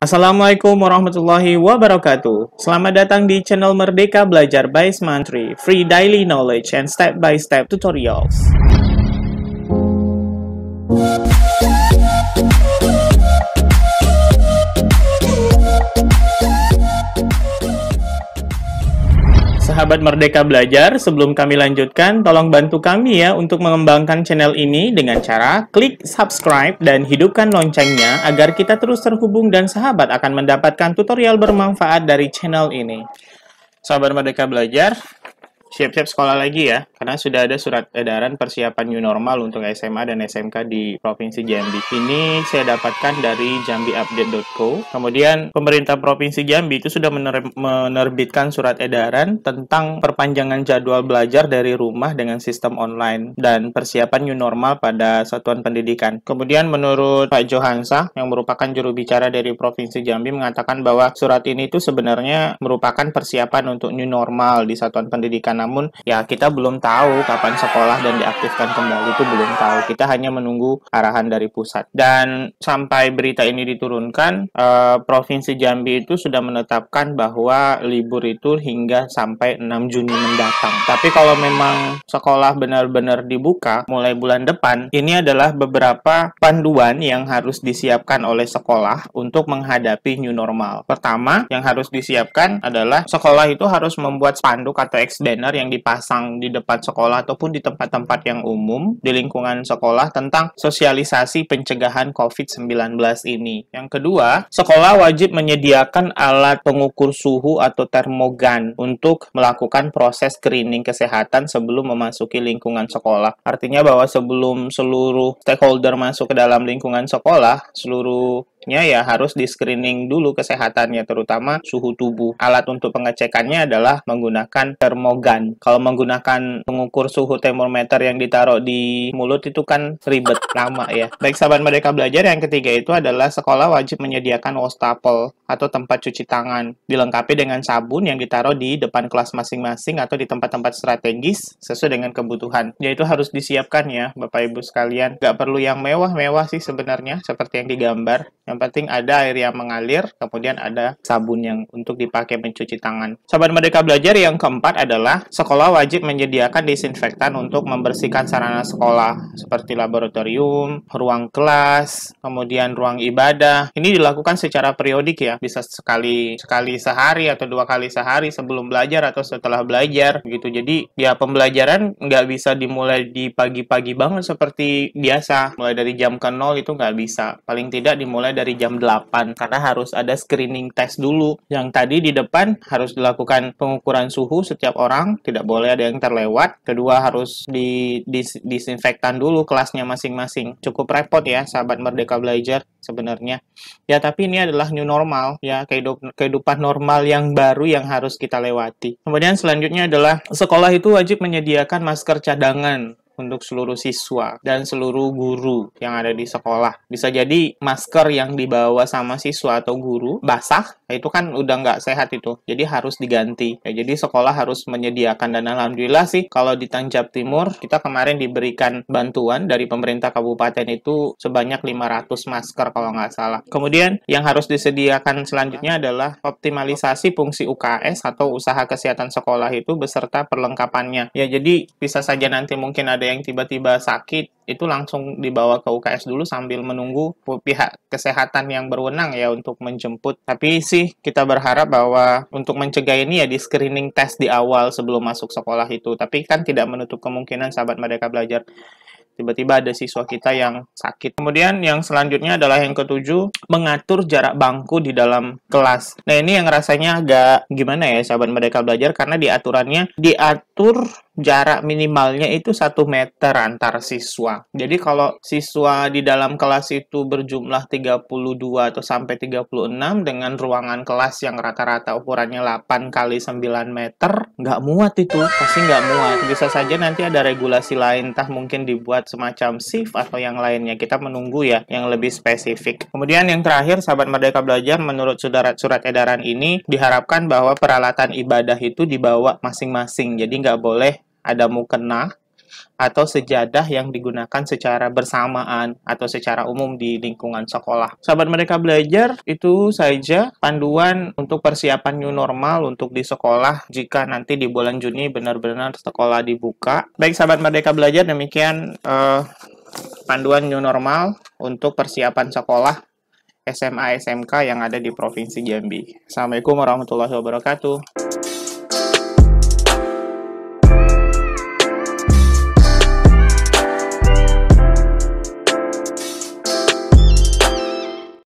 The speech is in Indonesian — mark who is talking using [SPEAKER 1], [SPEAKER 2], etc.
[SPEAKER 1] Assalamualaikum warahmatullahi wabarakatuh. Selamat datang di channel Merdeka Belajar by Smantri, free daily knowledge and step-by-step tutorials. Sahabat Merdeka Belajar, sebelum kami lanjutkan, tolong bantu kami ya untuk mengembangkan channel ini dengan cara klik subscribe dan hidupkan loncengnya agar kita terus terhubung dan sahabat akan mendapatkan tutorial bermanfaat dari channel ini. Sahabat Merdeka Belajar, siap-siap sekolah lagi ya, karena sudah ada surat edaran persiapan new normal untuk SMA dan SMK di Provinsi Jambi. Ini saya dapatkan dari jambiupdate.co. Kemudian pemerintah Provinsi Jambi itu sudah menerbitkan surat edaran tentang perpanjangan jadwal belajar dari rumah dengan sistem online dan persiapan new normal pada satuan pendidikan. Kemudian menurut Pak Johansa yang merupakan juru bicara dari Provinsi Jambi mengatakan bahwa surat ini itu sebenarnya merupakan persiapan untuk new normal di satuan pendidikan. Namun ya kita belum tahu kapan sekolah dan diaktifkan kembali, itu belum tahu. Kita hanya menunggu arahan dari pusat. Dan sampai berita ini diturunkan, Provinsi Jambi itu sudah menetapkan bahwa libur itu hingga sampai 6 Juni mendatang. Tapi kalau memang sekolah benar-benar dibuka mulai bulan depan, ini adalah beberapa panduan yang harus disiapkan oleh sekolah untuk menghadapi new normal. Pertama, yang harus disiapkan adalah sekolah itu harus membuat spanduk atau banner yang dipasang di depan sekolah ataupun di tempat-tempat yang umum di lingkungan sekolah tentang sosialisasi pencegahan COVID-19 ini. Yang kedua, sekolah wajib menyediakan alat pengukur suhu atau termogan untuk melakukan proses screening kesehatan sebelum memasuki lingkungan sekolah. Artinya bahwa sebelum seluruh stakeholder masuk ke dalam lingkungan sekolah, seluruhnya ya harus di-screening dulu kesehatannya, terutama suhu tubuh. Alat untuk pengecekannya adalah menggunakan termogan. Kalau menggunakan pengukur suhu termometer yang ditaruh di mulut itu kan ribet, lama ya. Baik sahabat Merdeka Belajar, yang ketiga itu adalah sekolah wajib menyediakan wastafel atau tempat cuci tangan, dilengkapi dengan sabun yang ditaruh di depan kelas masing-masing atau di tempat-tempat strategis sesuai dengan kebutuhan. Yaitu harus disiapkan ya Bapak Ibu sekalian. Gak perlu yang mewah-mewah sih sebenarnya, seperti yang digambar. Yang penting ada air yang mengalir, kemudian ada sabun yang untuk dipakai mencuci tangan. Sahabat Merdeka Belajar, yang keempat adalah sekolah wajib menyediakan disinfektan untuk membersihkan sarana sekolah seperti laboratorium, ruang kelas, kemudian ruang ibadah. Ini dilakukan secara periodik ya, bisa sekali sehari atau 2 kali sehari sebelum belajar atau setelah belajar gitu. Jadi ya pembelajaran nggak bisa dimulai di pagi-pagi banget seperti biasa. Mulai dari jam ke 0 itu nggak bisa. Paling tidak dimulai dari jam 8 karena harus ada screening test dulu. Yang tadi di depan harus dilakukan pengukuran suhu setiap orang, tidak boleh ada yang terlewat. Kedua, harus disinfektan dulu kelasnya masing-masing. Cukup repot ya sahabat Merdeka Belajar sebenarnya. Ya tapi ini adalah new normal ya, kehidupan normal yang baru yang harus kita lewati. Kemudian selanjutnya adalah sekolah itu wajib menyediakan masker cadangan untuk seluruh siswa dan seluruh guru yang ada di sekolah. Bisa jadi masker yang dibawa sama siswa atau guru basah, itu kan udah nggak sehat itu. Jadi harus diganti. Ya, jadi sekolah harus menyediakan, dan alhamdulillah sih kalau di Tanjab Timur kita kemarin diberikan bantuan dari pemerintah kabupaten itu sebanyak 500 masker kalau nggak salah. Kemudian yang harus disediakan selanjutnya adalah optimalisasi fungsi UKS atau usaha kesehatan sekolah itu beserta perlengkapannya. Ya jadi bisa saja nanti mungkin ada yang tiba-tiba sakit, itu langsung dibawa ke UKS dulu sambil menunggu pihak kesehatan yang berwenang ya untuk menjemput. Tapi sih kita berharap bahwa untuk mencegah ini ya di screening test di awal sebelum masuk sekolah itu. Tapi kan tidak menutup kemungkinan sahabat Merdeka Belajar tiba-tiba ada siswa kita yang sakit. Kemudian yang selanjutnya adalah yang ketujuh, mengatur jarak bangku di dalam kelas. Nah ini yang rasanya agak gimana ya sahabat Merdeka Belajar, karena di aturannya diatur jarak minimalnya itu 1 meter antar siswa. Jadi kalau siswa di dalam kelas itu berjumlah 32 atau sampai 36 dengan ruangan kelas yang rata-rata ukurannya 8 kali 9 meter, nggak muat itu, pasti nggak muat. Bisa saja nanti ada regulasi lain, entah mungkin dibuat semacam shift atau yang lainnya. Kita menunggu ya yang lebih spesifik. Kemudian yang terakhir sahabat Merdeka Belajar, menurut surat edaran ini diharapkan bahwa peralatan ibadah itu dibawa masing-masing. Jadi nggak boleh ada mukena atau sejadah yang digunakan secara bersamaan atau secara umum di lingkungan sekolah. Sahabat Merdeka Belajar, itu saja panduan untuk persiapan new normal untuk di sekolah jika nanti di bulan Juni benar-benar sekolah dibuka. Baik sahabat Merdeka Belajar, demikian panduan new normal untuk persiapan sekolah SMA SMK yang ada di Provinsi Jambi. Assalamualaikum warahmatullahi wabarakatuh.